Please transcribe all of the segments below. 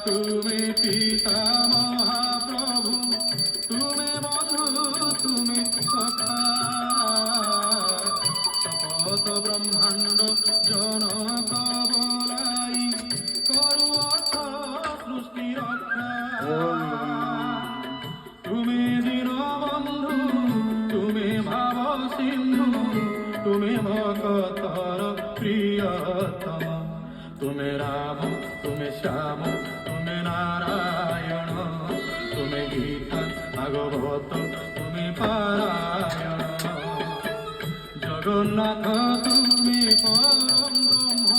তুমি পিতা মহাপ্রভু, তুমি বন্ধু, তুমি সখা, শপথ ব্রহ্মাণ্ড জনক বলাই করু অর্থ সৃষ্টি রক্ষা। তুমি দীনবন্ধু, তুমি ভাব সিন্ধু, তুমি ভকতর প্রিয়তম, তুমি রাম, তুমি শ্যাম, তুমি নারায়ণ, তুমি গীতা ভাগবত, তুমি পারায়ণ, জগন্নাথ তুমি পরম ব্রহ্ম,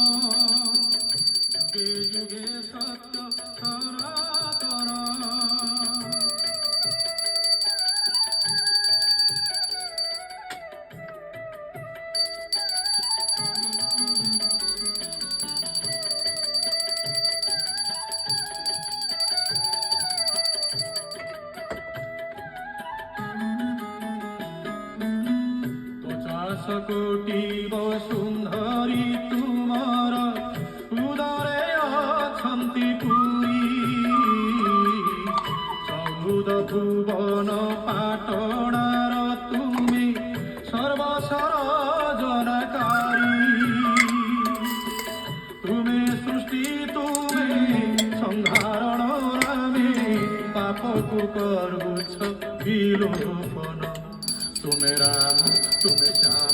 যুগে যুগে সত্য সনাতন। কোটি বসুন্ধরি তুমার উদরে অছন্তি পুরী, চৌদ ভুবন পাটଣାর তুমি সর্বসরজনকারী, তুমি সৃষ্টি তুমি সংহাରଣ রামে, পাপକୁ କରୁଛ ବିଲୋପନ, ତୁମେ ରାମ ତୁମେ ଶ୍ୟାମ